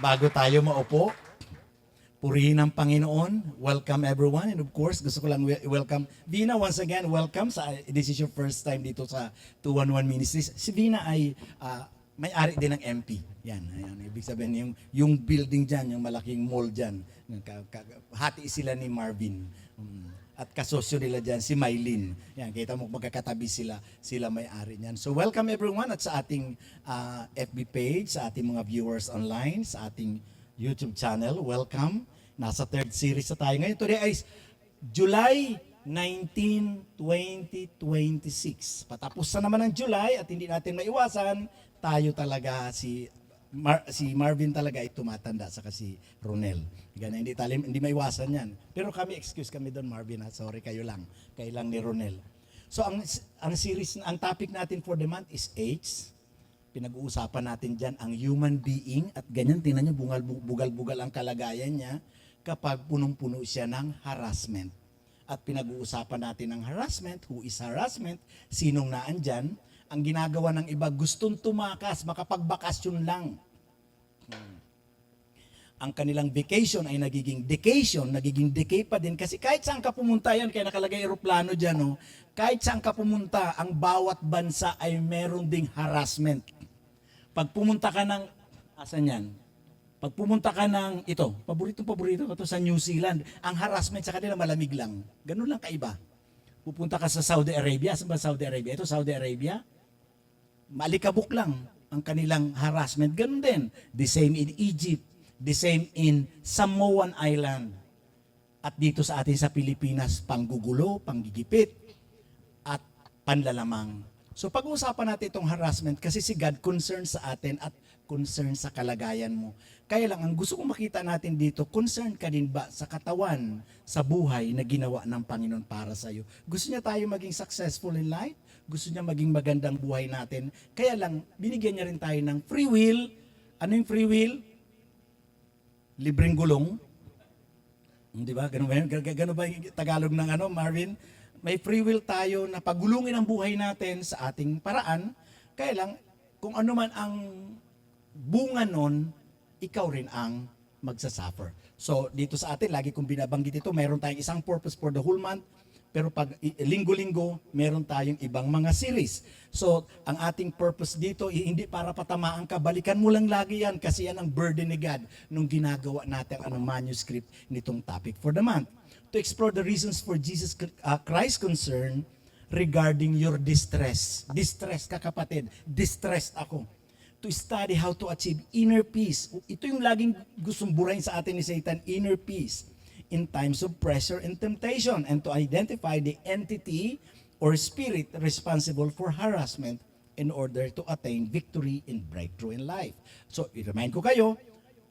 Bago tayo maupo, purihin ang Panginoon. Welcome everyone. And of course, gusto ko lang welcome Vina once again. Welcome sa this is your first time dito sa 211 Ministries. Si Vina ay may-ari din ng MP. Yan, ayan. Ibig sabihin yung building diyan, yung malaking mall diyan. Hati sila ni Marvin. At kasosyo nila dyan, si Mylene. Yan, kita mo magkakatabi sila may-ari niyan. So welcome everyone at sa ating FB page, sa ating mga viewers online, sa ating YouTube channel. Welcome. Nasa third series na tayo ngayon. Today ay July 19, 2026. Patapos na naman ang July at hindi natin maiwasan, tayo talaga si Marvin talaga ay tumatanda sa si Ronel. Ganyan, hindi maiwasan yan. Pero kami, excuse kami doon Marvin, ha? Sorry, kayo lang ni Ronel. So ang series, ang topic natin for the month is AIDS. Pinag-uusapan natin dyan ang human being at ganyan, tingnan nyo, bugal-bugal ang kalagayan niya kapag punong-puno siya ng harassment. At pinag-uusapan natin ang harassment, who is harassment, sinong naan dyan. Ang ginagawa ng iba, gustong tumakas, makapagbakasyon lang. Ang kanilang vacation ay nagiging decaytion, nagiging decay pa din. Kasi kahit saan ka pumunta yan, kaya nakalagay aeroplano dyan, no? Kahit saan ka pumunta, ang bawat bansa ay meron ding harassment. Pag pumunta ka ng, asan yan? Pag pumunta ka ng, paborito, ito sa New Zealand, ang harassment sa kanila malamig lang. Ganun lang kaiba. Pupunta ka sa Saudi Arabia, saan ba Saudi Arabia? Ito Saudi Arabia, malikabok lang ang kanilang harassment. Ganun din. The same in Egypt. The same in Samoan Island. At dito sa atin sa Pilipinas, panggugulo, panggigipit, at panlalamang. So pag-uusapan natin itong harassment kasi si God concerned sa atin at concerned sa kalagayan mo. Kaya lang, ang gusto kong makita natin dito, concerned ka din ba sa katawan, sa buhay na ginawa ng Panginoon para sa iyo? Gusto niya tayo maging successful in life? Gusto niya maging magandang buhay natin? Kaya lang, binigyan niya rin tayo ng free will. Ano yung free will? Libreng gulong. Di ba? Ganun ba yung Tagalog ng Marvin? May free will tayo na pagulungin ang buhay natin sa ating paraan. Kaya lang, kung ano man ang bunga nun, ikaw rin ang magsasuffer. So, dito sa atin, lagi kong binabanggit ito, meron tayong isang purpose for the whole month, pero pag linggo-linggo, meron tayong ibang mga series. So, ang ating purpose dito, hindi para patamaan ka, balikan mo lang lagi yan kasi yan ang burden ni God nung ginagawa natin ang manuscript nitong topic for the month. To explore the reasons for Jesus Christ's concern regarding your distress. Distress ka kapatid, distressed ako. To study how to achieve inner peace. Ito yung laging gustong burahin sa atin ni Satan, inner peace in times of pressure and temptation, and to identify the entity or spirit responsible for harassment in order to attain victory and breakthrough in life. So, i-remind ko kayo,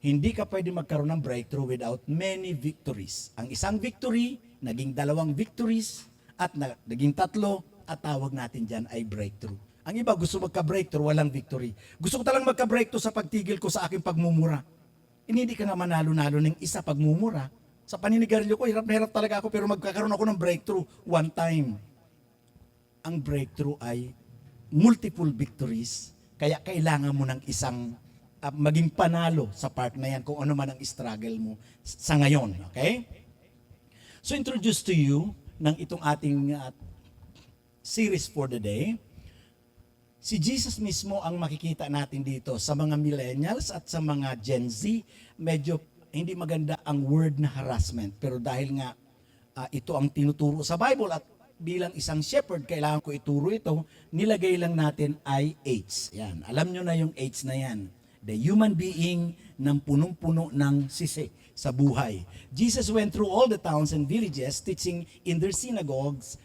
hindi ka pwede magkaroon ng breakthrough without many victories. Ang isang victory, naging dalawang victories, at naging tatlo, at tawag natin dyan ay breakthrough. Ang iba gusto magka-breakthrough, walang victory. Gusto ko talang magka-breakthrough sa pagtigil ko sa aking pagmumura. Hindi ka nga manalo-nalo ng isa pagmumura. Sa paninigarilyo ko, hirap na hirap talaga ako pero magkakaroon ako ng breakthrough one time. Ang breakthrough ay multiple victories, kaya kailangan mo ng isang maging panalo sa part na yan kung ano man ang struggle mo sa ngayon. Okay? So introduce to you ng itong ating series for the day. Si Jesus mismo ang makikita natin dito sa mga millennials at sa mga Gen Z. Medyo hindi maganda ang word na harassment. Pero dahil nga ito ang tinuturo sa Bible at bilang isang shepherd, kailangan ko ituro ito, nilagay lang natin ay AIDS. Yan. Alam nyo na yung AIDS na yan. The human being ng punong-puno ng sisi sa buhay. Jesus went through all the towns and villages, teaching in their synagogues,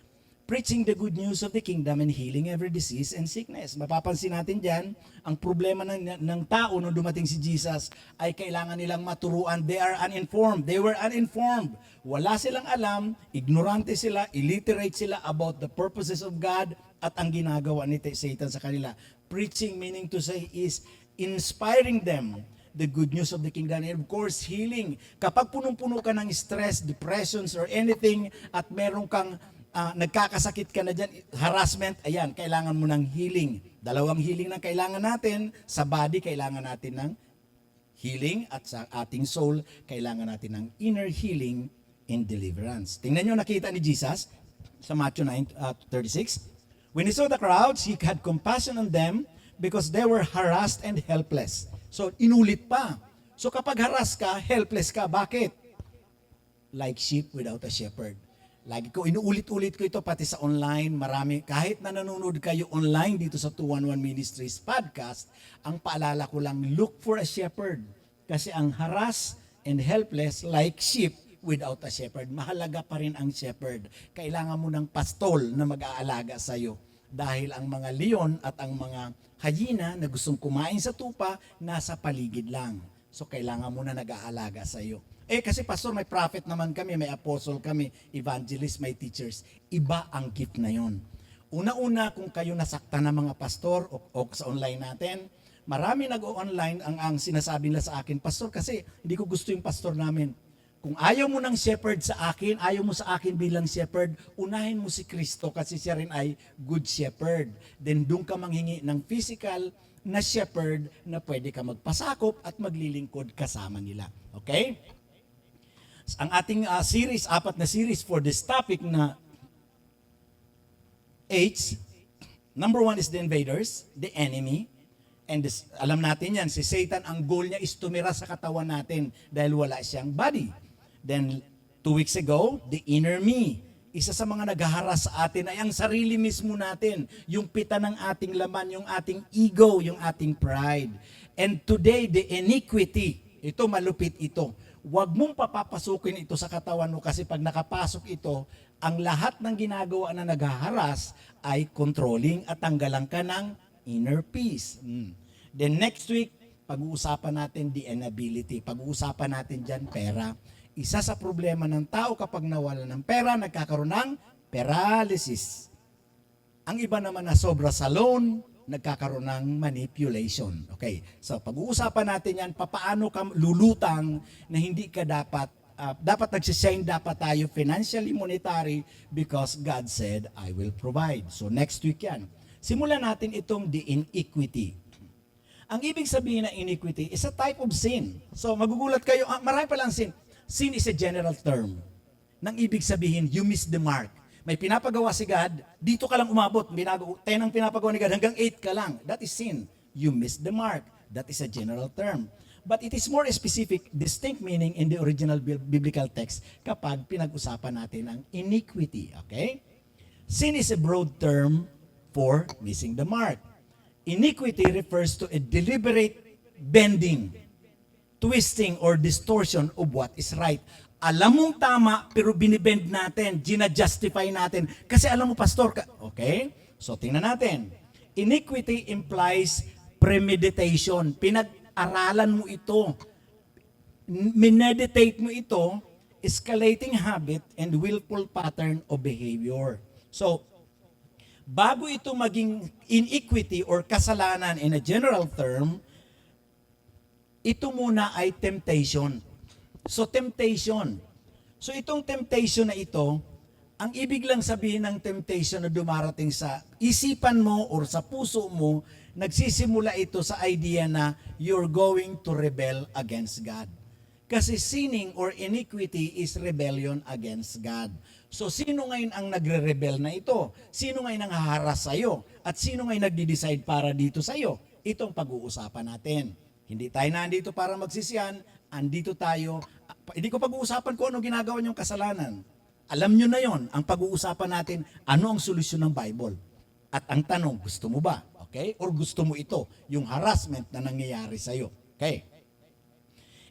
preaching the good news of the kingdom and healing every disease and sickness. Mapapansin natin dyan, ang problema ng tao nung dumating si Jesus ay kailangan nilang maturuan. They are uninformed. They were uninformed. Wala silang alam, ignorante sila, illiterate sila about the purposes of God at ang ginagawa ni Satan sa kanila. Preaching, meaning to say, is inspiring them the good news of the kingdom and of course healing. Kapag punong-puno ka ng stress, depressions, or anything at meron kang nagkakasakit ka na dyan, harassment, ayan, kailangan mo ng healing. Dalawang healing na kailangan natin. Sa body, kailangan natin ng healing at sa ating soul, kailangan natin ng inner healing and deliverance. Tingnan nyo, nakita ni Jesus sa Matthew 9:36. When he saw the crowds, he had compassion on them because they were harassed and helpless. So, inulit pa. So, kapag harass ka, helpless ka. Bakit? Like sheep without a shepherd. Lagi ko, inuulit-ulit ko ito pati sa online. Marami, kahit na nanonood kayo online dito sa 211 Ministries podcast, ang paalala ko lang, look for a shepherd. Kasi ang harass and helpless like sheep without a shepherd. Mahalaga pa rin ang shepherd. Kailangan mo ng pastol na mag-aalaga sa'yo. Dahil ang mga leon at ang mga hyena na gustong kumain sa tupa, nasa paligid lang. So kailangan mo na nag-aalaga sa'yo. Kasi pastor, may prophet naman kami, may apostle kami, evangelist, may teachers. Iba ang gift na yon. Una-una, kung kayo nasakta ng mga pastor o sa online natin, marami nag-online ang sinasabi nila sa akin, pastor, kasi hindi ko gusto yung pastor namin. Kung ayaw mo ng shepherd sa akin, ayaw mo sa akin bilang shepherd, unahin mo si Kristo kasi siya rin ay good shepherd. Then doon ka manghingi ng physical na shepherd na pwede ka magpasakop at maglilingkod kasama nila. Okay? Ang ating series, 4 na series for this topic na H, number 1 is the invaders, the enemy. And this, alam natin yan, si Satan, ang goal niya is tumira sa katawan natin dahil wala siyang body. Then, 2 weeks ago, the inner me. Isa sa mga naghaharas sa atin ay ang sarili mismo natin. Yung pita ng ating laman, yung ating ego, yung ating pride. And today, the iniquity. Ito, malupit ito. Huwag mong papapasukin ito sa katawan mo kasi pag nakapasok ito, ang lahat ng ginagawa na naghaharas ay controlling at tanggalan ka ng inner peace. Then next week, pag-uusapan natin the inability. Pag-uusapan natin dyan pera. Isa sa problema ng tao kapag nawala ng pera, nagkakaroon ng paralysis. Ang iba naman na sobra sa loan, nagkakaroon ng manipulation. Okay, so pag-uusapan natin yan, papaano ka lulutang na hindi ka dapat nagsishine dapat tayo financially, monetary, because God said, I will provide. So next week yan. Simulan natin itong the iniquity. Ang ibig sabihin ng iniquity is a type of sin. So magugulat kayo, marami palang sin. Sin is a general term. Nang ibig sabihin, you miss the mark. May pinapagawa si God, dito ka lang umabot. 10 ang pinapagawa ni God, hanggang 8 ka lang. That is sin. You missed the mark. That is a general term. But it is more specific, distinct meaning in the original biblical text kapag pinag-usapan natin ang iniquity. Okay? Sin is a broad term for missing the mark. Iniquity refers to a deliberate bending, twisting, or distortion of what is right. Alam mong tama, pero binibend natin, gina-justify natin. Kasi alam mo, pastor, okay? So, tingnan natin. Iniquity implies premeditation. Pinag-aralan mo ito. Mineditate mo ito, escalating habit and willful pattern of behavior. So, bago ito maging iniquity or kasalanan in a general term, ito muna ay temptation. So, temptation. So, itong temptation na ito, ang ibig lang sabihin ng temptation na dumarating sa isipan mo or sa puso mo, nagsisimula ito sa idea na you're going to rebel against God. Kasi sinning or iniquity is rebellion against God. So, sino ngayon ang nagre-rebel na ito? Sino ngayon ang haharas sa'yo? At sino ngayon nagde-decide para dito sa'yo? Itong pag-uusapan natin. Hindi tayo nandito para magsisiyan, andito tayo. Hindi ko pag-uusapan kung ano ginagawa niyong kasalanan. Alam niyo na yon. Ang pag-uusapan natin, ano ang solusyon ng Bible? At ang tanong, gusto mo ba? Okay? Or gusto mo ito? Yung harassment na nangyayari sa'yo. Okay?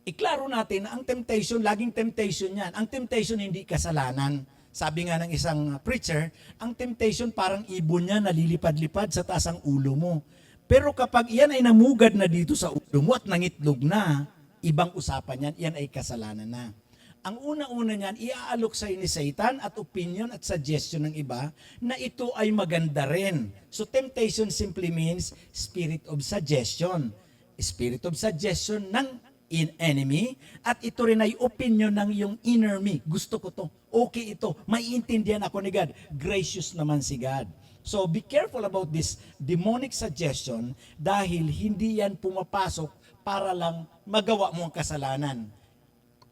Iklaro natin na ang temptation, laging temptation yan. Ang temptation hindi kasalanan. Sabi nga ng isang preacher, ang temptation parang ibon niya nalilipad-lipad sa taas ang ulo mo. Pero kapag iyan ay namugad na dito sa ulo mo at nangitlog na, ibang usapan yan, iyan ay kasalanan na. Ang una-una niyan, iaalok sa ni Satan at opinion at suggestion ng iba na ito ay maganda rin. So temptation simply means spirit of suggestion. Spirit of suggestion ng enemy at ito rin ay opinion ng yung inner me. Gusto ko to. Okay ito. Maiintindihan ako ni God. Gracious naman si God. So be careful about this demonic suggestion dahil hindi yan pumapasok para lang magawa mo ang kasalanan.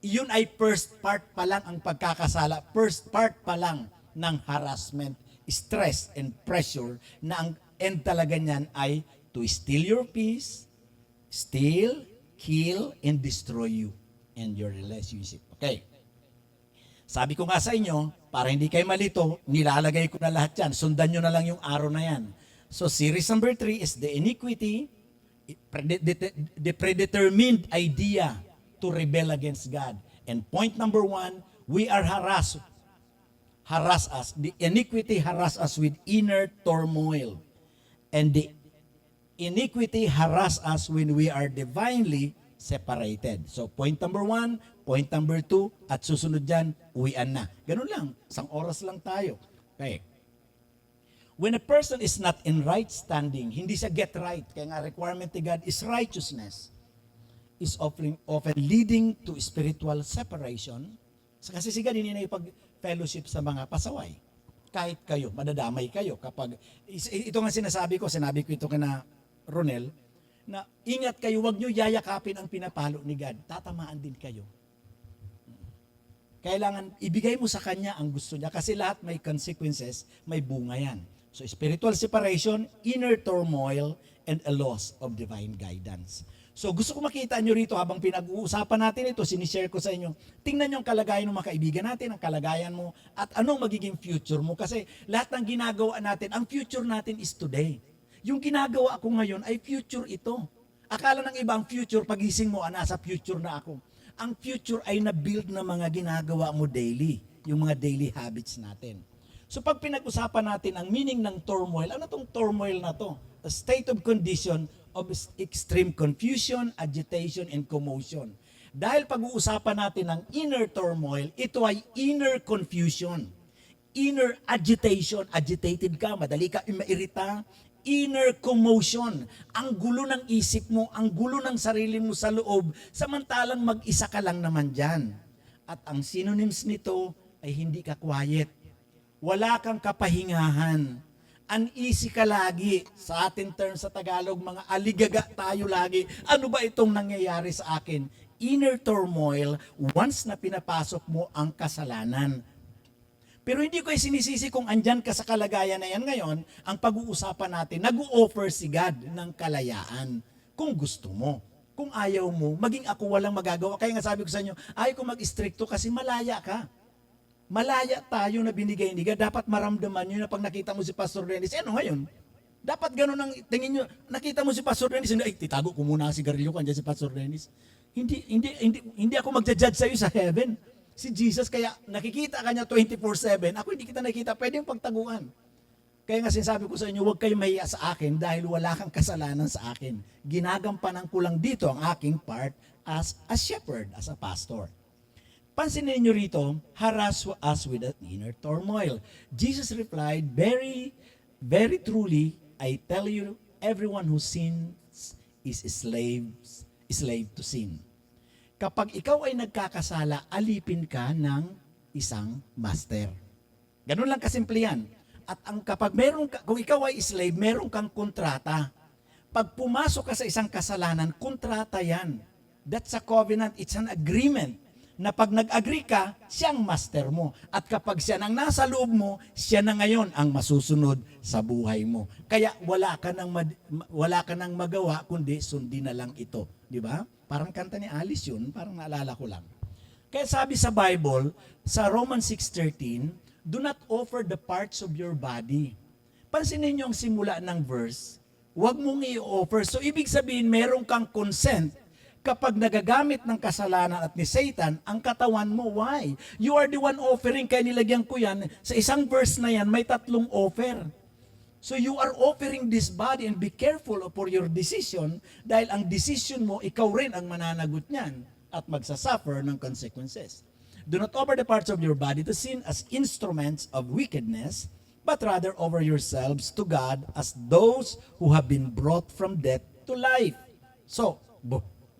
Yun ay first part pa lang ang pagkakasala, first part pa lang ng harassment, stress and pressure na ang end talaga niyan ay to steal your peace, steal, kill, and destroy you and your relationship. Okay. Sabi ko nga sa inyo, para hindi kayo malito, nilalagay ko na lahat yan. Sundan nyo na lang yung araw na yan. So series number 3 is the iniquity, the predetermined idea to rebel against God. And point number 1, we are harass us. The iniquity harass us with inner turmoil. And the iniquity harass us when we are divinely separated. So point number 1, point number 2, at susunod dyan, uwian na. Ganun lang, isang oras lang tayo. Okay. When a person is not in right standing, hindi siya get right. Kaya nga requirement ni God is righteousness. Is often leading to spiritual separation. Kasi si God hindi na ipag-fellowship sa mga pasaway. Kahit kayo, madadamay kayo. Ito nga sinabi ko ito kina Ronel, na ingat kayo, wag nyo yayakapin ang pinapalo ni God. Tatamaan din kayo. Kailangan ibigay mo sa Kanya ang gusto niya kasi lahat may consequences, may bunga yan. So spiritual separation, inner turmoil, and a loss of divine guidance. So gusto ko makita nyo rito habang pinag-uusapan natin ito, sinishare ko sa inyo, tingnan nyo ang kalagayan ng mga kaibigan natin, ang kalagayan mo, at anong magiging future mo. Kasi lahat ng ginagawa natin, ang future natin is today. Yung ginagawa ko ngayon ay future ito. Akala ng iba ang future, pagising mo, nasa future na ako. Ang future ay na-build na mga ginagawa mo daily, yung mga daily habits natin. So pag pinag-usapan natin ang meaning ng turmoil, ano tong turmoil na to? A state of condition of extreme confusion, agitation, and commotion. Dahil pag-uusapan natin ang inner turmoil, ito ay inner confusion, inner agitation, agitated ka, madali ka mairita, inner commotion, ang gulo ng isip mo, ang gulo ng sarili mo sa loob, samantalang mag-isa ka lang naman dyan. At ang synonyms nito ay hindi ka quiet. Wala kang kapahingahan. Uneasy ka lagi. Sa atin term sa Tagalog, mga aligaga tayo lagi. Ano ba itong nangyayari sa akin? Inner turmoil once na pinapasok mo ang kasalanan. Pero hindi ko sinisisi kung andyan ka sa kalagayan na yan ngayon, ang pag-uusapan natin, nag-o-offer si God ng kalayaan. Kung gusto mo. Kung ayaw mo, maging ako walang magagawa. Kaya nga sabi ko sa inyo, ayaw ko mag-stricto kasi malaya ka. Malaya tayo na binigay ni God. Dapat maramdaman nyo na pag nakita mo si Pastor Dennis, ano ngayon? Dapat ganun ang tingin nyo, nakita mo si Pastor Dennis, ay, titago ko muna ang sigarilyo ko, andyan si Pastor Dennis. Hindi ako magja-judge sa'yo sa heaven. Si Jesus, kaya nakikita ka niya 24/7, ako hindi kita nakikita, pwede yung pagtaguan. Kaya nga sinasabi ko sa inyo, huwag kayo mahiya sa akin dahil wala kang kasalanan sa akin. Ginagampanan ko lang dito ang aking part as a shepherd, as a pastor. Pansinin niyo rito, harass us with an inner turmoil. Jesus replied, very, very truly, I tell you, everyone who sins is slave to sin. Kapag ikaw ay nagkakasala, alipin ka ng isang master. Ganun lang kasimple yan. At kung ikaw ay slave, meron kang kontrata. Pag pumasok ka sa isang kasalanan, kontrata yan. That's a covenant, it's an agreement. Na pag nag-agree ka, siyang master mo. At kapag siya nang nasa loob mo, siya na ngayon ang masusunod sa buhay mo. Kaya wala ka nang magawa, kundi sundin na lang ito. Di ba? Parang kanta ni Alice yun, parang naalala ko lang. Kaya sabi sa Bible, sa Romans 6:13, do not offer the parts of your body. Pansinin niyo ang simula ng verse, huwag mong i-offer. So ibig sabihin, meron kang consent kapag nagagamit ng kasalanan at ni Satan ang katawan mo. Why? You are the one offering, kaya nilagyan ko yan. Sa isang verse na yan, may 3 offer. So you are offering this body and be careful for your decision dahil ang decision mo, ikaw rin ang mananagot niyan at magsasuffer ng consequences. Do not offer the parts of your body to sin as instruments of wickedness, but rather offer yourselves to God as those who have been brought from death to life. So,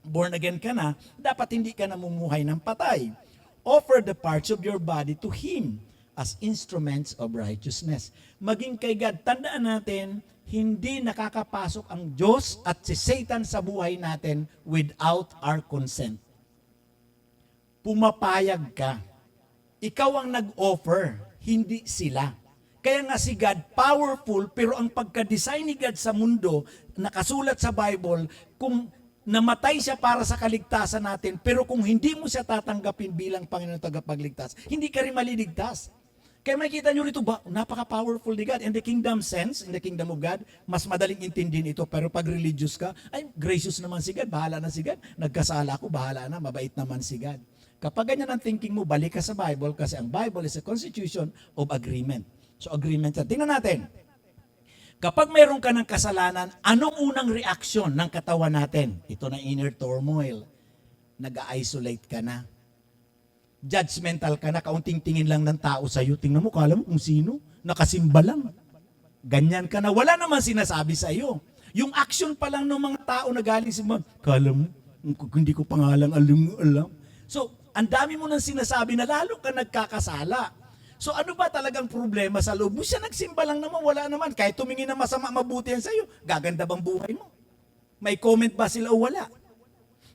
born again ka na, dapat hindi ka namumuhay ng patay. Offer the parts of your body to Him as instruments of righteousness. Maging kay God, tandaan natin, hindi nakakapasok ang Diyos at si Satan sa buhay natin without our consent. Pumapayag ka. Ikaw ang nag-offer, hindi sila. Kaya nga si God, powerful, pero ang pagka-design ni God sa mundo, nakasulat sa Bible, kung namatay siya para sa kaligtasan natin, pero kung hindi mo siya tatanggapin bilang Panginoon tagapagligtas, hindi ka rin maliligtas. Kaya makikita nyo rito, napaka-powerful ni God. In the kingdom sense, in the kingdom of God, mas madaling intindihin ito. Pero pag religious ka, ay, gracious naman si God, bahala na si God. Nagkasala ako, bahala na, mabait naman si God. Kapag ganyan ang thinking mo, balik ka sa Bible kasi ang Bible is a constitution of agreement. So agreement yan. Tingnan natin. Kapag mayroon ka ng kasalanan, anong unang reaksyon ng katawan natin? Ito na inner turmoil. Nag-isolate ka na. Judgmental ka na, kaunting tingin lang ng tao sa'yo. Tingnan mo, kala mo kung sino, nakasimba lang. Ganyan ka na, wala naman sinasabi sa'yo. Yung action pa lang ng mga tao na galing sa mga, kala mo, hindi ko pangalang alam. So, ang dami mo nang sinasabi na lalo ka nagkakasala. So, ano ba talagang problema sa loob mo? Siya nagsimba lang naman, wala naman. Kahit tumingin na masama, mabuti yan sa'yo, gaganda bang buhay mo? May comment ba sila o wala?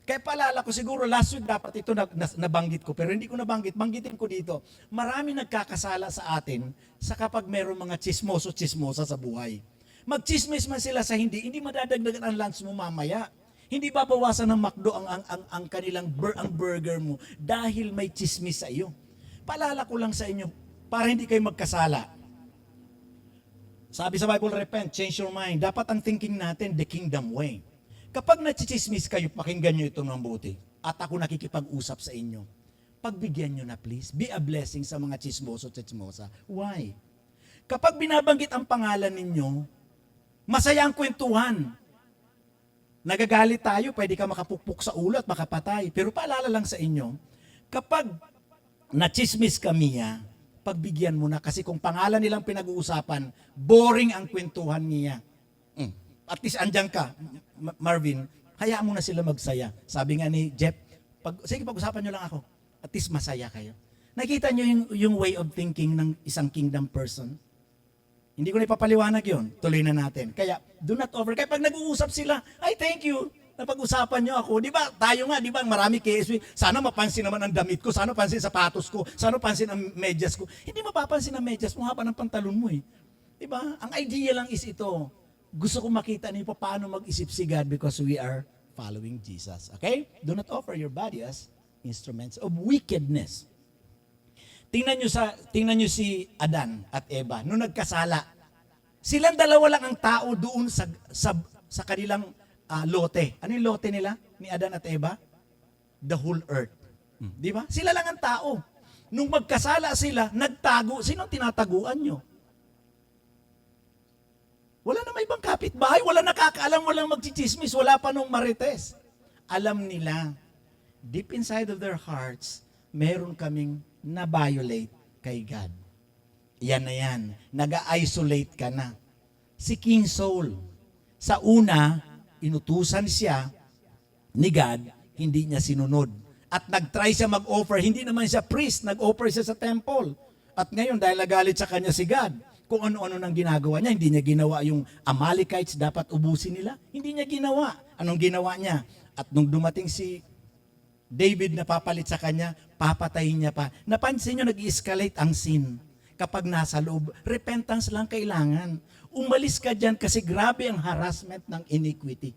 Kaya paalala ko siguro last week dapat ito nabanggit ko, pero hindi ko nabanggit, banggitin ko dito. Marami nagkakasala sa atin sa kapag mayroong mga chismoso-chismosa sa buhay. Magchismis man sila sa hindi madadagdagan ang lunch mo mamaya. Hindi babawasan ng McDo ang kanilang ang burger mo dahil may chismis sa iyo. Paalala ko lang sa inyo para hindi kayo magkasala. Sabi sa Bible, repent, change your mind. Dapat ang thinking natin, the kingdom way. Kapag nachichismis kayo, pakinggan nyo ito ng buti. At ako nakikipag-usap sa inyo. Pagbigyan nyo na please. Be a blessing sa mga chismoso-chismosa. Why? Kapag binabanggit ang pangalan ninyo, masaya ang kwentuhan. Nagagalit tayo, pwede ka makapukpok sa ulo at makapatay. Pero paalala lang sa inyo, kapag nachismis kami pagbigyan mo na. Kasi kung pangalan nilang pinag-uusapan, boring ang kwentuhan niya. At least andyan ka, Marvin, hayaan mo na sila magsaya. Sabi nga ni Jeff, sige pag-usapan nyo lang ako. At least masaya kayo. Nakita nyo yung way of thinking ng isang kingdom person? Hindi ko na ipapaliwanag yun. Tuloy na natin. Kaya, do not over. Kaya pag nag-uusap sila, ay thank you, napag-usapan nyo ako. Di ba, tayo nga, di ba, marami KSW, sana mapansin naman ang damit ko, sana mapansin sapatos ko, sana mapansin ang medyas ko. Hindi mapapansin ang medyas mo, haba ng pantalon mo eh. Di ba? Ang idea lang is ito. Gusto ko makita niyo paano mag-isip si God because we are following Jesus. Okay? Do not offer your body as instruments of wickedness. Tingnan niyo si Adan at Eva nung nagkasala. Silang dalawa lang ang tao doon sa kanilang lote. Ano yung lote nila ni Adan at Eva? The whole earth. Di ba? Sila lang ang tao. Nung magkasala sila, nagtago. Sino tinataguan nyo? Wala na may ibang kapitbahay, wala nakakaalam, walang magchichismis, wala pa nung marites. Alam nila, deep inside of their hearts, meron kaming na-violate kay God. Yan na yan. Nag-isolate ka na. Si King Saul, sa una, inutusan siya ni God, hindi niya sinunod. At nag-try siya mag-offer, hindi naman siya priest, nag-offer siya sa temple. At ngayon, dahil nagalit sa kanya si God, kung ano-ano nang ginagawa niya, hindi niya ginawa yung Amalekites dapat ubusin nila. Hindi niya ginawa. Anong ginawa niya? At nung dumating si David na papalit sa kanya, papatayin niya pa. Napansin niyo, nag-escalate ang sin. Kapag nasa loob, repentance lang kailangan. Umalis ka dyan kasi grabe ang harassment ng iniquity.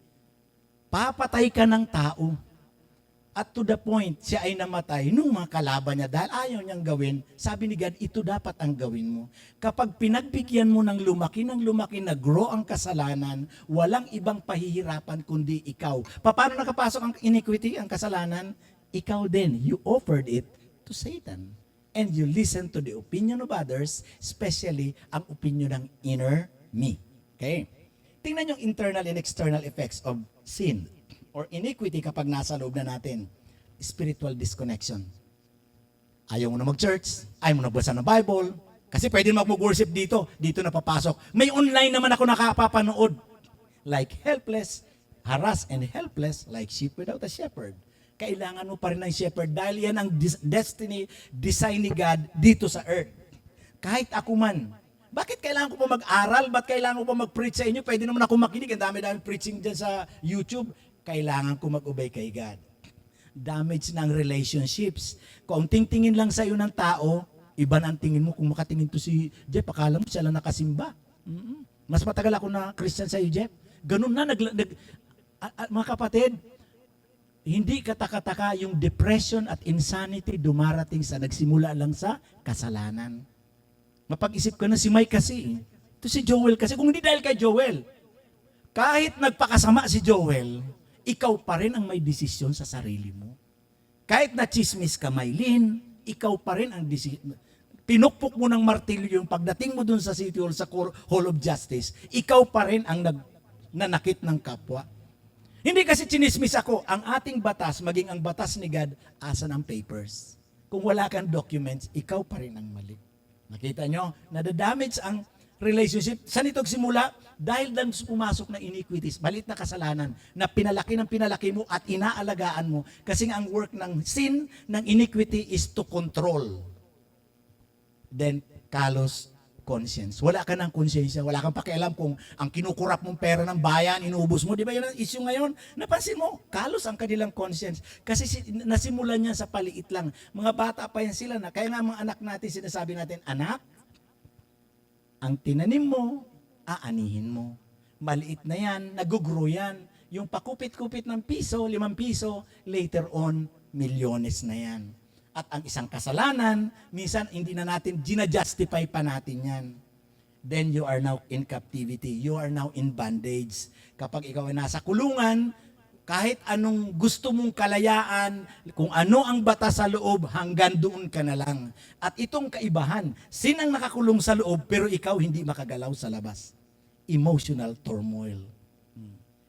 Papatay ka ng tao. At to the point, siya ay namatay nung mga kalaban niya dahil ayaw niyang gawin. Sabi ni God, ito dapat ang gawin mo. Kapag pinagbigyan mo ng lumaki na grow ang kasalanan, walang ibang pahihirapan kundi ikaw. Paano nakapasok ang iniquity, ang kasalanan? Ikaw din. You offered it to Satan. And you listen to the opinion of others, especially ang opinion ng inner me. Okay? Tingnan yung internal and external effects of sin or iniquity kapag nasa loob na natin. Spiritual disconnection. Ayaw mo na mag-church, ayaw mo na basa ng Bible, kasi pwede mag-worship dito na papasok. May online naman ako nakapapanood. Like helpless, harassed and helpless, like sheep without a shepherd. Kailangan mo pa rin ng shepherd dahil yan ang destiny, design ni God dito sa earth. Kahit ako man, Bakit kailangan ko pa mag-aral? Ba't kailangan ko pa mag-preach sa inyo? Pwede naman ako makinig. Ang dami-dami preaching dyan sa YouTube. Kailangan ko mag-obey kay God. Damage ng relationships. Kaunting tingin lang sa'yo ng tao, iba na ang tingin mo. Kung makatingin to si Jeff, akala mo siya lang nakasimba. Mas matagal ako na Christian sa'yo, Jeff. Ganun na. Mga kapatid, hindi katakataka yung depression at insanity dumarating sa nagsimula lang sa kasalanan. Mapag-isip ka na si Mike kasi. Ito si Joel kasi. Kung hindi dahil kay Joel, kahit nagpakasama si Joel, ikaw pa rin ang may desisyon sa sarili mo. Kahit na chismis ka, Maylin, ikaw pa rin ang desisyon. Pinukpok mo ng martilyo yung pagdating mo dun sa City Hall, sa Hall of Justice, ikaw pa rin ang nanakit ng kapwa. Hindi kasi chinismis ako, ang ating batas, maging ang batas ni God, asan ang papers? Kung wala kang documents, ikaw pa rin ang mali. Nakita nyo, nadadamage ang relationship. Saan ito simula? Dahil dan pumasok na iniquities, balit na kasalanan, na pinalaki ng pinalaki mo at inaalagaan mo. Kasi nga ang work ng sin, ng iniquity is to control. Then, callous conscience. Wala ka ng konsensya, wala kang pakialam kung ang kinukurap mong pera ng bayan, inuubos mo. Di ba yun ang issue ngayon? Napansin mo, kalos ang kanilang conscience. Kasi nasimulan niya sa paliit lang. Mga bata pa yan sila na. Kaya nga mga anak natin, sinasabi natin, anak, ang tinanim mo, aanihin mo. Maliit na yan, nag-grow yan. Yung pakupit-kupit ng piso, 5 piso, later on, milyones na yan. At ang isang kasalanan, minsan hindi na natin, ginajustify pa natin yan. Then you are now in captivity. You are now in bondage. Kapag ikaw ay nasa kulungan, kahit anong gusto mong kalayaan, kung ano ang batas sa loob, hanggang doon ka na lang. At itong kaibahan, sin ang nakakulong sa loob, pero ikaw hindi makagalaw sa labas. Emotional turmoil.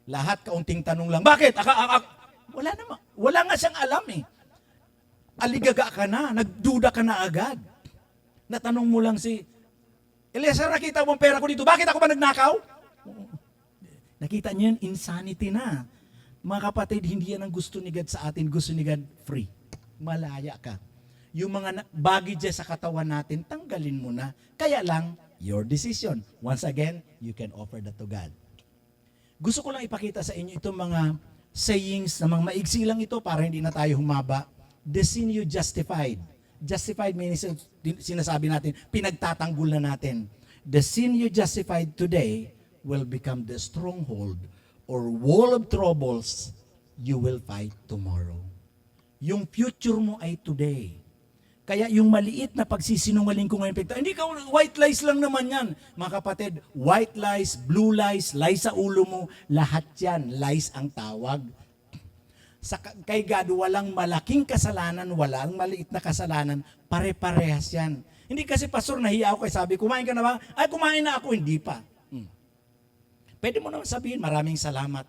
Lahat kaunting tanong lang, bakit? Wala naman. Wala nga siyang alam eh. Aligaga ka na, nagduda ka na agad. Natanong mo lang si, Eliezer, nakita mo ang pera ko dito, bakit ako ba nagnakaw? Nakita niyo yun, insanity na. Mga kapatid, hindi yan ang gusto ni God sa atin, gusto ni God free. Malaya ka. Yung mga baggage sa katawan natin, tanggalin mo na. Kaya lang, your decision. Once again, you can offer that to God. Gusto ko lang ipakita sa inyo itong mga sayings na mga maigsi lang ito para hindi na tayo humaba. The sin you justified. Justified means sinasabi natin, pinagtatanggol na natin. The sin you justified today will become the stronghold or wall of troubles you will fight tomorrow. Yung future mo ay today. Kaya yung maliit na pagsisinungaling ko ngayon, hindi ka, white lies lang naman yan. Mga kapatid, white lies, blue lies, lies sa ulo mo, lahat yan, lies ang tawag. Kay God, walang malaking kasalanan, walang maliit na kasalanan, pare-parehas yan. Hindi kasi, pastor, nahiya ako, sabi, kumain ka na ba? Ay, kumain na ako, hindi pa. Pwede mo naman sabihin, maraming salamat.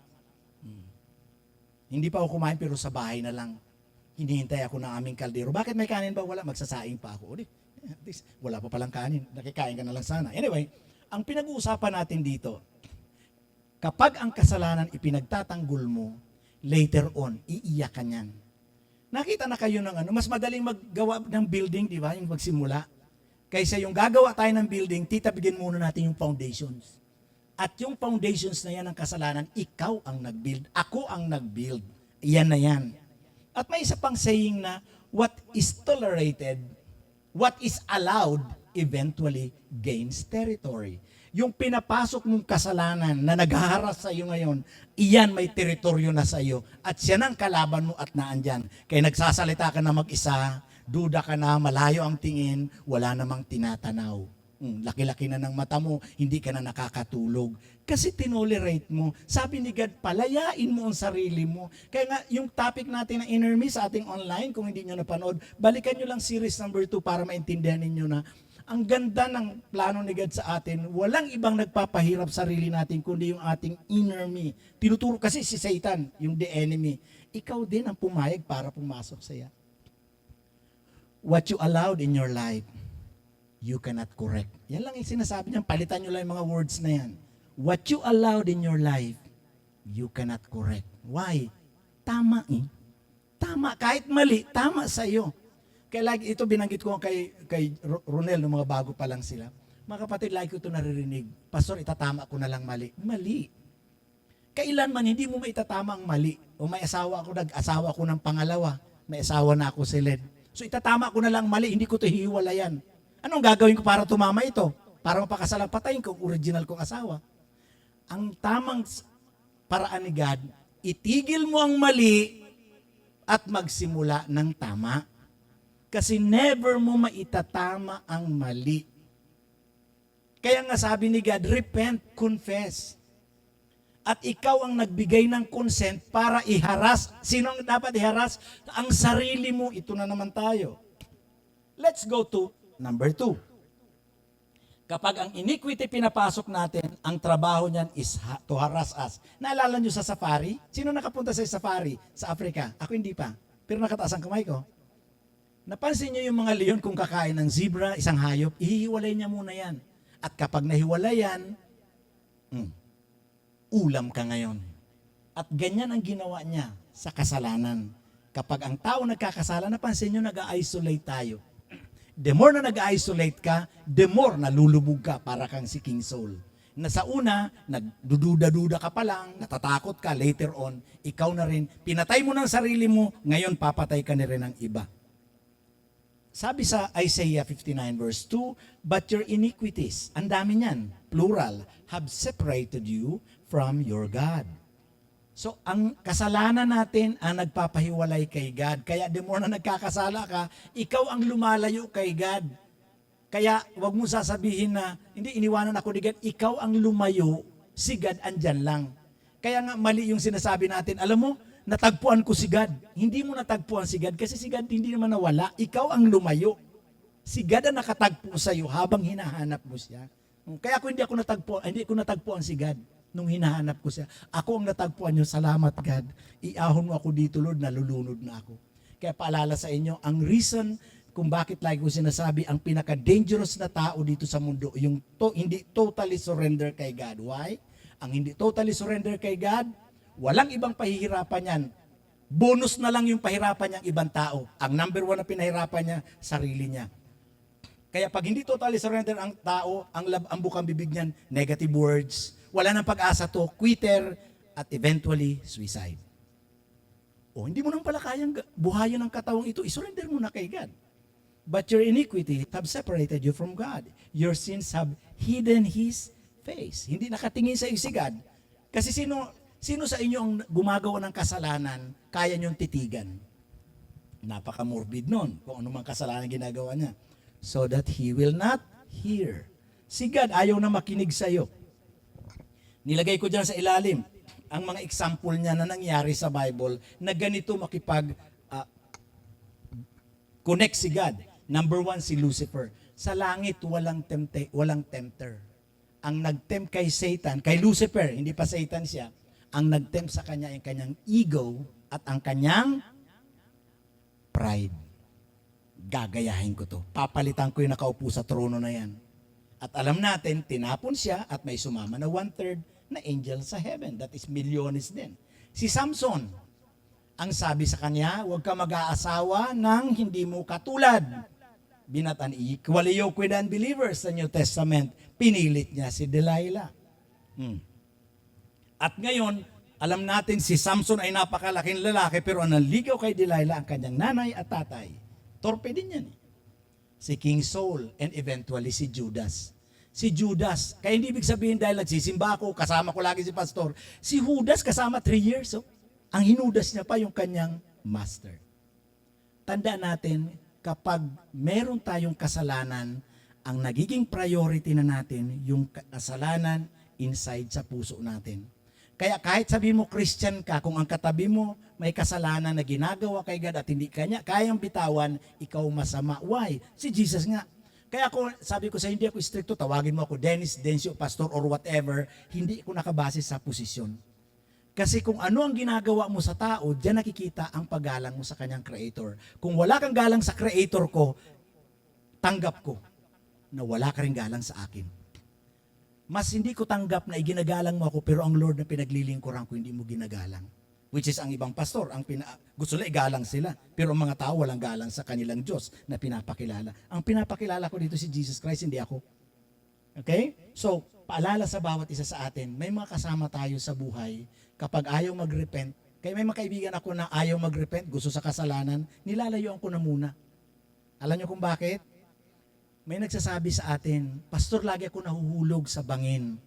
Hindi pa ako kumain, pero sa bahay na lang. Hinihintay ako ng aming kaldero. Bakit may kanin ba? Wala, magsasaing pa ako. At least, wala pa palang kanin, nakikain ka na lang sana. Anyway, ang pinag-uusapan natin dito, kapag ang kasalanan ipinagtatanggol mo, later on, iiyak ka niyan. Nakita na kayo ng mas madaling maggawa ng building, di ba? Yung magsimula. Kaysa yung gagawa tayo ng building, titabigin muna natin yung foundations. At yung foundations na yan ng kasalanan, ikaw ang nag-build, ako ang nag-build. Yan na yan. At may isa pang saying na, what is tolerated, what is allowed, eventually gains territory. Yung pinapasok mong kasalanan na naghaharas sa iyo ngayon, iyan may teritoryo na sa iyo. At siya nang kalaban mo at naandyan. Kaya nagsasalita ka na mag-isa, duda ka na, malayo ang tingin, wala namang tinatanaw. Laki-laki na ng mata mo, hindi ka na nakakatulog. Kasi tinolerate mo. Sabi ni God, palayain mo ang sarili mo. Kaya nga, yung topic natin ng Inner Me sa ating online, kung hindi nyo napanood, balikan nyo lang series number 2 para maintindihan ninyo na ang ganda ng plano ni God sa atin, walang ibang nagpapahirap sarili natin, kundi yung ating inner me. Tinuturo kasi si Satan, yung the enemy. Ikaw din ang pumayag para pumasok saya. What you allowed in your life, you cannot correct. Yan lang yung sinasabi niya. Palitan nyo lang yung mga words na yan. What you allowed in your life, you cannot correct. Why? Tama eh. Tama. Kahit mali, tama sa'yo. Kaya lagi ito binanggit ko kay Ronel, ng mga bago pa lang sila. Mga kapatid, like ko ito naririnig. Pastor, itatama ko na lang mali. Mali. Kailanman hindi mo maitatama ang mali. O may asawa ako, nag-asawa ko ng pangalawa. May asawa na ako si Led. So itatama ko na lang mali, hindi ko ito hiwalayan. Anong gagawin ko para tumama ito? Para mapakasalang patayin ko, original kong asawa. Ang tamang paraan ni God, itigil mo ang mali at magsimula ng tama. Kasi never mo maitatama ang mali. Kaya nga sabi ni God, repent, confess. At ikaw ang nagbigay ng consent para iharas. Sino ang dapat iharas? Ang sarili mo. Ito na naman tayo. Let's go to number 2. Kapag ang iniquity pinapasok natin, ang trabaho niyan is to harass us. Naalala nyo sa safari? Sino nakapunta sa safari sa Africa? Ako hindi pa. Pero nakataas ang kamay ko. Napansin nyo yung mga leon kung kakain ng zebra, isang hayop, ihiwalay niya muna yan. At kapag nahiwalay yan, ulam ka ngayon. At ganyan ang ginawa niya sa kasalanan. Kapag ang tao nagkakasala, napansin nyo, nag-isolate tayo. The more na nag-isolate ka, the more nalulubog ka para kang si King Saul. Na sa una, nagdududa-duda ka pa lang, natatakot ka, later on, ikaw na rin, pinatay mo ng sarili mo, ngayon papatay ka na rin ng iba. Sabi sa Isaiah 59 verse 2, but your iniquities, ang dami niyan, plural, have separated you from your God. So, ang kasalanan natin ang nagpapahiwalay kay God. Kaya the more na nagkakasala ka, ikaw ang lumalayo kay God. Kaya wag mo sasabihin na, hindi, iniwanan ako ni God, ikaw ang lumayo, si God andyan lang. Kaya nga mali yung sinasabi natin, alam mo, natagpuan ko si God. Hindi mo natagpuan si God kasi si God hindi naman nawala. Ikaw ang lumayo. Si God ang nakatagpo sa iyo habang hinahanap mo siya. Kaya hindi ko natagpuan si God nung hinahanap ko siya. Ako ang natagpuan niyo. Salamat God. Iahon mo ako dito Lord, nalulunod na ako. Kaya paalala sa inyo, ang reason kung bakit lagi ko sinasabi, ang pinaka-dangerous na tao dito sa mundo, yung hindi totally surrender kay God. Why? Ang hindi totally surrender kay God, walang ibang pahihirapan yan. Bonus na lang yung pahirapan niyang ibang tao. Ang number 1 na pinahirapan niya, sarili niya. Kaya pag hindi totally surrender ang tao, ang bukang bibig niyan, negative words, wala nang pag-asa to, quitter, at eventually, suicide. O, hindi mo nang pala kayang buhayin ang katawang ito, isurrender mo na kay God. But your iniquity have separated you from God. Your sins have hidden His face. Hindi nakatingin sa iyo si God. Kasi sino sa inyo ang gumagawa ng kasalanan, kaya niyong titigan? Napaka-morbid nun, kung ano mang kasalanan ginagawa niya. So that He will not hear. Si God ayaw na makinig sa iyo. Nilagay ko dyan sa ilalim ang mga example niya na nangyari sa Bible na ganito connect si God. Number 1, si Lucifer. Sa langit, walang tempter. Ang nag-tempt kay Satan, kay Lucifer, hindi pa Satan siya, ang nag-tempt sa kanya ay kanyang ego at ang kanyang pride. Gagayahin ko to. Papalitan ko yung nakaupo sa trono na yan. At alam natin, tinapon siya at may sumama na 1/3 na angel sa heaven. That is milyones din. Si Samson, ang sabi sa kanya, huwag ka mag-aasawa ng hindi mo katulad. Binatan, equally yoked with unbelievers sa New Testament. Pinilit niya si Delilah. At ngayon, alam natin si Samson ay napakalaking lalaki pero ang nanligaw kay Delilah ang kanyang nanay at tatay. Torpe din yan. Si King Saul and eventually si Judas. Si Judas, kaya hindi ibig sabihin dahil nagsisimba ako, kasama ko lagi si pastor. Si Judas kasama 3 years. So, ang hinudas niya pa yung kanyang master. Tandaan natin, kapag meron tayong kasalanan, ang nagiging priority na natin, yung kasalanan inside sa puso natin. Kaya kahit sabihin mo Christian ka, kung ang katabi mo may kasalanan na ginagawa kay God at hindi kanya kayang bitawan, ikaw masama. Why? Si Jesus nga. Kaya ako, sabi ko sa hindi ako stricto, tawagin mo ako Dennis, Dencio, Pastor or whatever, hindi ko nakabase sa posisyon. Kasi kung ano ang ginagawa mo sa tao, diyan nakikita ang paggalang mo sa kanyang creator. Kung wala kang galang sa creator ko, tanggap ko na wala ka rin galang sa akin. Mas hindi ko tanggap na iginagalang mo ako, pero ang Lord na pinaglilingkuran ko, hindi mo ginagalang. Which is ang ibang pastor, gusto nila igalang sila. Pero ang mga tao walang galang sa kanilang Diyos na pinapakilala. Ang pinapakilala ko dito si Jesus Christ, hindi ako. Okay? So, paalala sa bawat isa sa atin, may mga kasama tayo sa buhay kapag ayaw mag-repent. Kaya may mga kaibigan ako na ayaw mag-repent, gusto sa kasalanan, nilalayuan ko na muna. Alam niyo kung bakit? May nagsasabi sa atin, Pastor, lagi ako nahuhulog sa bangin.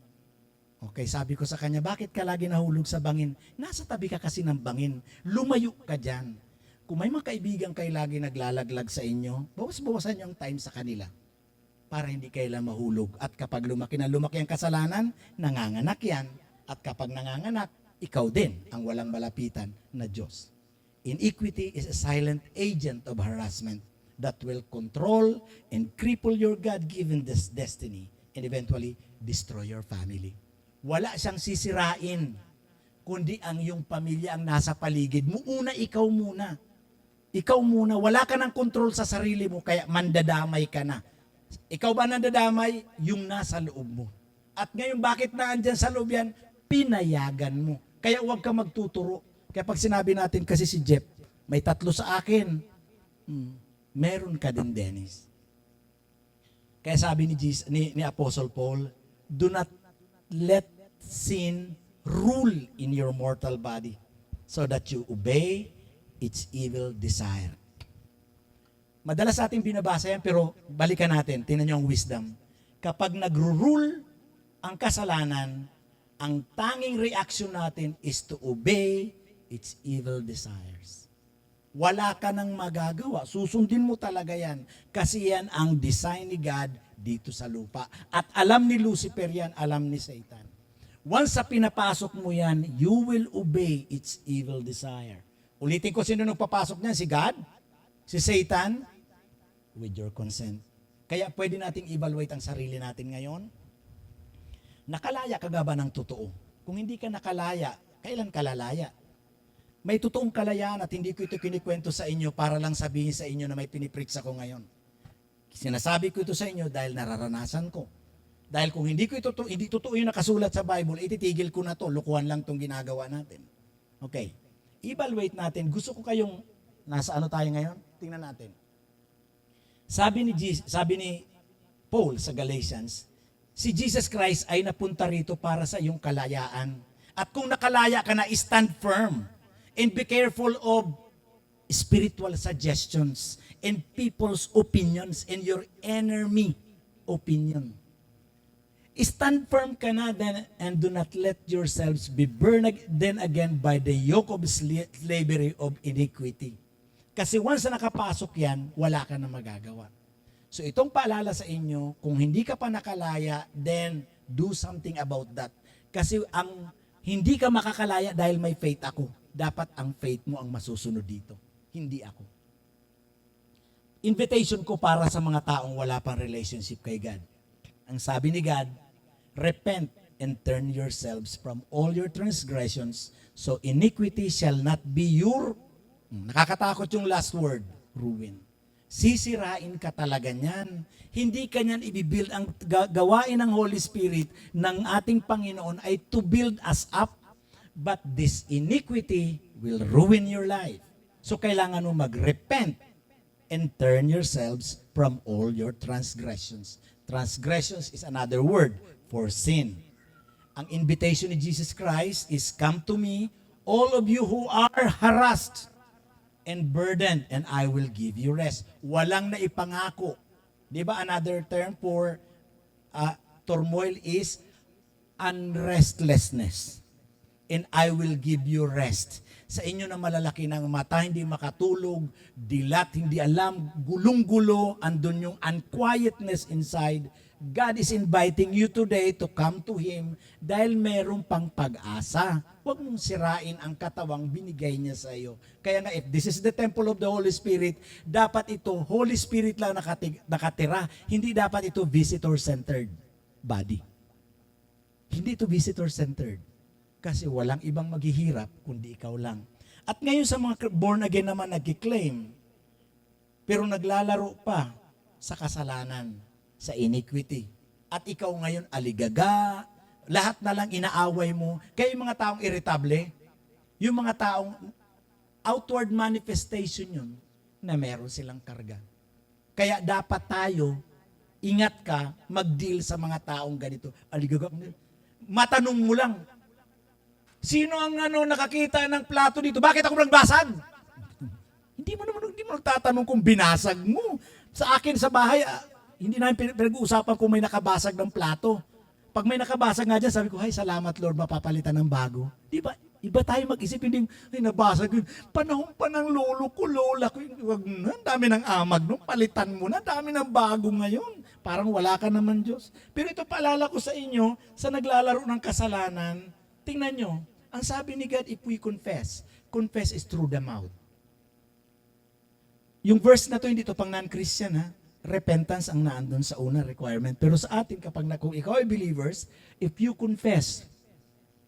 Okay, sabi ko sa kanya, bakit ka lagi nahulog sa bangin? Nasa tabi ka kasi ng bangin. Lumayo ka dyan. Kung may mga kaibigan kayo lagi naglalaglag sa inyo, bawas-bawasan niyo ang time sa kanila para hindi kayo mahulog. At kapag lumaki ang kasalanan, nanganganak yan. At kapag nanganganak, ikaw din ang walang malapitan na Diyos. Iniquity is a silent agent of harassment that will control and cripple your God-given destiny and eventually destroy your family. Wala siyang sisirain, kundi ang iyong pamilya ang nasa paligid mo. Una, ikaw muna. Ikaw muna. Wala ka ng control sa sarili mo, kaya mandadamay ka na. Ikaw ba nandadamay? Yung nasa loob mo. At ngayon, bakit naandyan sa loob yan? Pinayagan mo. Kaya huwag ka magtuturo. Kaya pag sinabi natin kasi si Jeff, may 3 sa akin. Meron ka din, Dennis. Kaya sabi ni Apostle Paul, do not let sin rule in your mortal body so that you obey its evil desire. Madalas ating binabasa yan, pero balikan natin, tingnan nyo ang wisdom. Kapag nagro-rule ang kasalanan, ang tanging reaction natin is to obey its evil desires. Wala ka nang magagawa. Susundin mo talaga yan. Kasi yan ang design ni God dito sa lupa. At alam ni Lucifer yan, alam ni Satan. Once sa pinapasok mo yan, you will obey its evil desire. Ulitin ko, sino nagpapasok niyan? Si God? Si Satan? With your consent. Kaya pwede nating evaluate ang sarili natin ngayon. Nakalaya ka ba ng totoo? Kung hindi ka nakalaya, kailan ka lalaya? May totoong kalayaan at hindi ko ito kinikwento sa inyo para lang sabihin sa inyo na may pinipreach ako ngayon. Sinasabi ko ito sa inyo dahil nararanasan ko. Dahil kung hindi totoo yung nakasulat sa Bible, ititigil ko na to, lukuhan lang tong ginagawa natin. Okay. Evaluate natin. Gusto ko kayong, nasa ano tayo ngayon? Tingnan natin. Sabi ni Paul sa Galatians, si Jesus Christ ay napunta rito para sa iyong kalayaan. At kung nakalaya ka na, stand firm and be careful of spiritual suggestions and people's opinions and your enemy opinion. Stand firm ka na then and do not let yourselves be burned then again by the yoke of slavery of iniquity. Kasi once na nakapasok yan, wala ka na magagawa. So itong paalala sa inyo, kung hindi ka pa nakalaya, then do something about that. Kasi ang hindi ka makakalaya dahil may faith ako. Dapat ang faith mo ang masusunod dito. Hindi ako. Invitation ko para sa mga taong wala pang relationship kay God. Ang sabi ni God, repent and turn yourselves from all your transgressions, so iniquity shall not be your, nakakatakot yung last word, ruin. Sisirain ka talaga niyan. Hindi ka niyan ibibuild. Ang gawain ng Holy Spirit ng ating Panginoon ay to build us up, but this iniquity will ruin your life. So kailangan mo mag-repent and turn yourselves from all your transgressions. Transgressions is another word for sin. Ang invitation ni Jesus Christ is, come to me, all of you who are harassed and burdened, and I will give you rest. Walang naipangako. Di ba another term for turmoil is unrestlessness. And I will give you rest. Sa inyo na malalaki ng mata, hindi makatulog, dilat, hindi alam, gulong-gulo, andun yung unquietness inside. God is inviting you today to come to Him dahil meron pang pag-asa. Huwag mong sirain ang katawang binigay niya sa iyo. Kaya nga, if this is the temple of the Holy Spirit, dapat ito, Holy Spirit lang nakatira. Hindi dapat ito visitor-centered body. Hindi ito visitor-centered. Kasi walang ibang maghihirap kundi ikaw lang. At ngayon sa mga born again naman nag-claim, pero naglalaro pa sa kasalanan, sa iniquity. At ikaw ngayon aligaga, lahat na lang inaaway mo. Kaya yung mga taong irritable, yung mga taong outward manifestation yun, na meron silang karga. Kaya dapat tayo ingat ka mag-deal sa mga taong ganito. Aligagak, matanong mo lang, sino ang nakakita ng plato dito? Bakit ako nagbasag? Hindi mo nagtatanong kung binasag mo. Sa akin sa bahay, hindi namin pinag-uusapan kung may nakabasag ng plato. Pag may nakabasag nga dyan, sabi ko, "Hay, salamat Lord, mapapalitan ng bago." Di ba? Iba tayo mag-isip, hindi, "Ay, nabasag yun. Panahon pa ng lolo ko, lola ko. Wag na, ang dami ng amag, no? Palitan mo na, dami ng bago ngayon. Parang wala ka naman, Diyos." Pero ito paalala ko sa inyo, sa naglalaro ng kasalanan, tingnan nyo, ang sabi ni God, if we confess is through the mouth. Yung verse na to, hindi to pang non-Christian, ha? Repentance ang naandun sa una requirement. Pero sa atin, kung ikaw ay believers, if you confess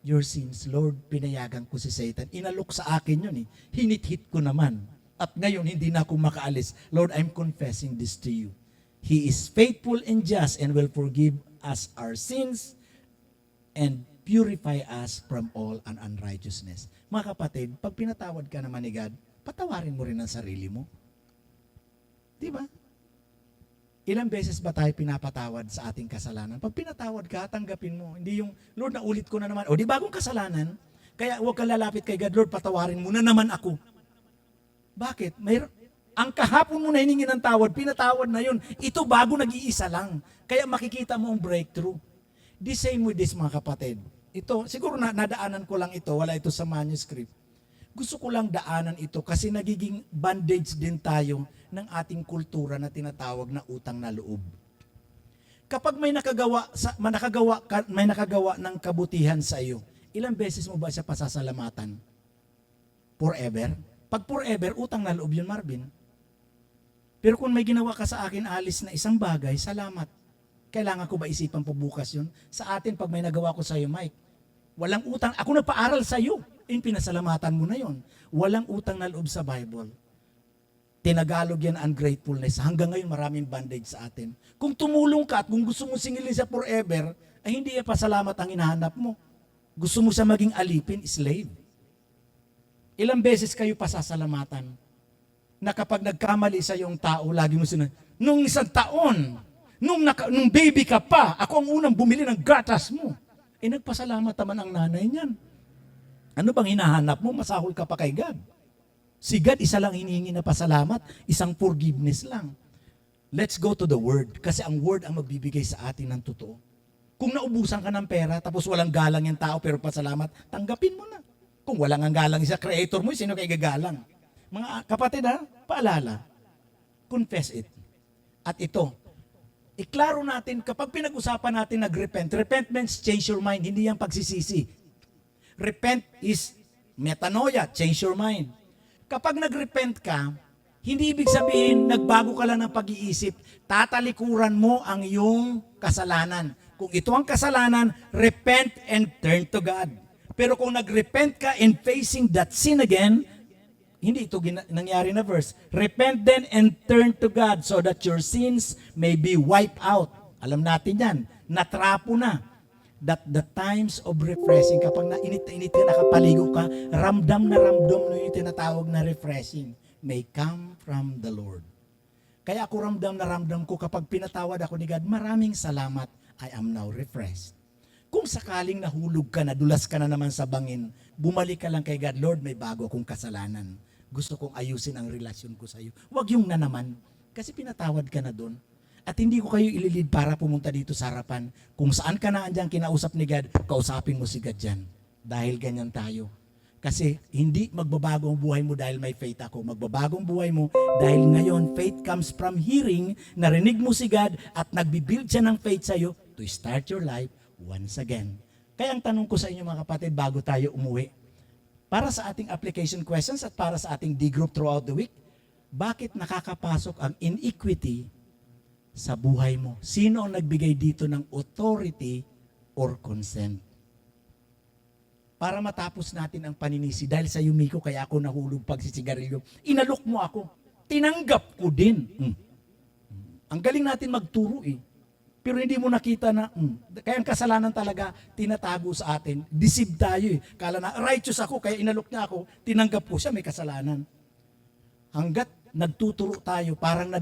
your sins, Lord, pinayagan ko si Satan. Inalok sa akin yun eh. Hinit-hit ko naman. At ngayon, hindi na ako makaalis. Lord, I'm confessing this to you. He is faithful and just and will forgive us our sins and purify us from all unrighteousness. Mga kapatid, pag pinatawad ka naman ni God, patawarin mo rin ang sarili mo. Di ba? Ilang beses ba tayo pinapatawad sa ating kasalanan? Pag pinatawad ka, tanggapin mo. Hindi yung, "Lord, naulit ko na naman." O di bagong kasalanan, kaya huwag ka lalapit kay God, "Lord, patawarin mo na naman ako." Bakit? Ang kahapon mo na hiningi ng tawad, pinatawad na yun. Ito bago nag-iisa lang. Kaya makikita mo ang breakthrough. The same with this, mga kapatid. Ito, siguro nadaanan ko lang ito, wala ito sa manuscript. Gusto ko lang daanan ito kasi nagiging bandage din tayo ng ating kultura na tinatawag na utang na loob. Kapag may nakagawa ng kabutihan sa iyo, ilang beses mo ba siya pasasalamatan? Forever? Pag forever, utang na loob yun, Marvin. Pero kung may ginawa ka sa akin, alis na isang bagay, salamat. Kailangan ko ba isipan po bukas yun? Sa atin, pag may nagawa ko sa iyo, Mike, walang utang. Ako nagpaaral sa iyo. Pinasalamatan mo na yon. Walang utang na loob sa Bible. Tinagalog yan ungratefulness. Hanggang ngayon maraming bandage sa atin. Kung tumulong ka at kung gusto mo singilin siya forever, ay hindi pasalamat ang hinahanap mo. Gusto mo siya maging alipin, slave. Ilang beses kayo pasasalamatan na kapag nagkamali sa yung tao, lagi mo sinabi, "Nung isang taon, nung baby ka pa, ako ang unang bumili ng gatas mo." Nagpasalamat naman ang nanay niyan. Ano bang hinahanap mo? Masahol ka pa kay God. Si God, isa lang hinihingi na pasalamat, isang forgiveness lang. Let's go to the Word, kasi ang Word ang magbibigay sa atin ng totoo. Kung naubusan ka ng pera, tapos walang galang yung tao, pero pasalamat, tanggapin mo na. Kung walang ang galang isa, creator mo, sino kay gagalang? Mga kapatid ha, paalala, confess it. At ito, iklaro natin, kapag pinag-usapan natin repent means change your mind, hindi yan pagsisisi. Repent is metanoia, change your mind. Kapag nagrepent ka, hindi ibig sabihin nagbago ka lang ng pag-iisip, tatalikuran mo ang iyong kasalanan. Kung ito ang kasalanan, repent and turn to God. Pero kung nagrepent ka and facing that sin again, hindi ito nangyari na verse. Repent then and turn to God so that your sins may be wiped out. Alam natin yan, natrapo na. That the times of refreshing, kapag nainit ka, nakapaligo ka, ramdam na yung tinatawag na refreshing, may come from the Lord. Kaya ako ramdam ko kapag pinatawad ako ni God, maraming salamat, I am now refreshed. Kung sakaling nahulog ka, nadulas ka na naman sa bangin, bumalik ka lang kay God, "Lord, may bago akong kasalanan. Gusto kong ayusin ang relasyon ko sa iyo." Huwag yung na naman, kasi pinatawad ka na doon. At hindi ko kayo ililid para pumunta dito sa harapan. Kung saan ka na andyan kinausap ni God, kausapin mo si God dyan. Dahil ganyan tayo. Kasi hindi magbabago ang buhay mo dahil may faith ako. Magbabago ang buhay mo dahil ngayon faith comes from hearing, narinig mo si God at nagbibuild siya ng faith sa iyo to start your life once again. Kaya ang tanong ko sa inyo mga kapatid bago tayo umuwi, para sa ating application questions at para sa ating D-group throughout the week, bakit nakakapasok ang iniquity sa buhay mo? Sino ang nagbigay dito ng authority or consent? Para matapos natin ang paninisi, dahil sa Yumiko kaya ako nahulog pagsisigarilyo, inalok mo ako, tinanggap ko din. Ang galing natin magturo eh. Pero hindi mo nakita na, kaya ang kasalanan talaga tinatago sa atin. Deceive tayo eh. Kala na righteous ako, kaya inalok niya ako, tinanggap ko siya, may kasalanan. Hanggat nagtuturo tayo, parang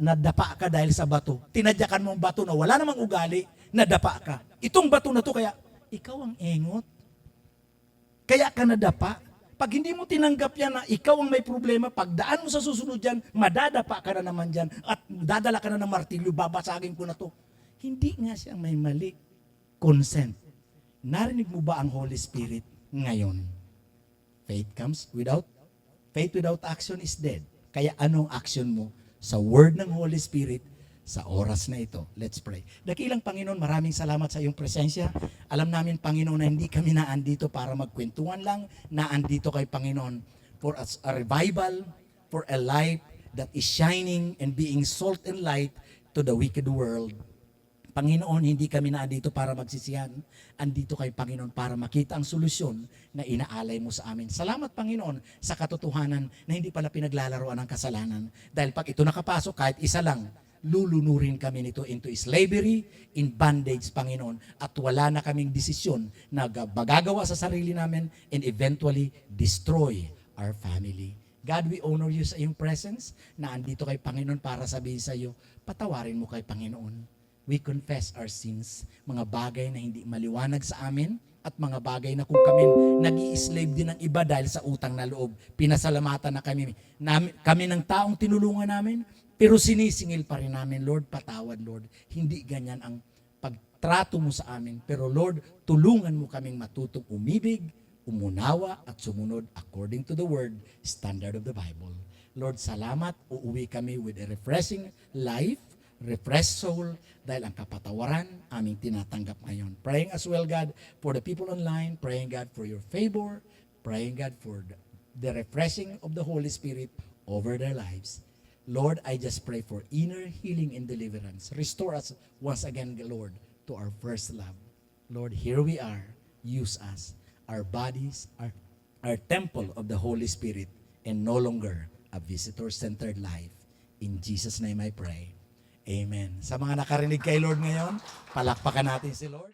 nadapa ka dahil sa bato. Tinadyakan mo ang bato na wala namang ugali, nadapa ka. Itong bato na to, kaya ikaw ang engot. Kaya ka nadapa. Pag hindi mo tinanggap yan na ikaw ang may problema, pagdaan mo sa susunod yan, madadapa ka na naman dyan at dadala ka na ng martilyo, babasagin ko na to. Hindi nga siya may mali. Consent. Narinig mo ba ang Holy Spirit ngayon? Faith without action is dead. Kaya anong action mo sa word ng Holy Spirit sa oras na ito? Let's pray. Dakilang Panginoon, maraming salamat sa iyong presensya. Alam namin, Panginoon, na hindi kami naandito para magkwentuhan lang. Naandito kay Panginoon for a revival, for a life that is shining and being salt and light to the wicked world. Panginoon, hindi kami naandito para magsisihan. Andito kay Panginoon para makita ang solusyon na inaalay mo sa amin. Salamat, Panginoon, sa katotohanan na hindi pala pinaglalaroan ng kasalanan. Dahil pag ito nakapasok, kahit isa lang, lulunurin kami nito into slavery, in bondage, Panginoon. At wala na kaming desisyon na magagawa sa sarili namin and eventually destroy our family. God, we honor you sa iyong presence na andito kay Panginoon para sabihin sa iyo, patawarin mo kay Panginoon. We confess our sins, mga bagay na hindi maliwanag sa amin at mga bagay na kung kami nag-i-slave din ng iba dahil sa utang na loob. Pinasalamatan na kami ng taong tinulungan namin, pero sinisingil pa rin namin, Lord, patawad, Lord. Hindi ganyan ang pagtrato mo sa amin. Pero Lord, tulungan mo kaming matutong umibig, umunawa at sumunod according to the word, standard of the Bible. Lord, salamat. Uuwi kami with a refreshing life, refreshed soul, dahil ang kapatawaran aming tinatanggap ngayon. Praying as well, God, for the people online, praying, God, for your favor, praying, God, for the refreshing of the Holy Spirit over their lives. Lord, I just pray for inner healing and deliverance. Restore us once again, Lord, to our first love. Lord, here we are. Use us. Our bodies are our temple of the Holy Spirit and no longer a visitor-centered life. In Jesus' name I pray. Amen. Sa mga nakarinig kay Lord ngayon, palakpakan natin si Lord.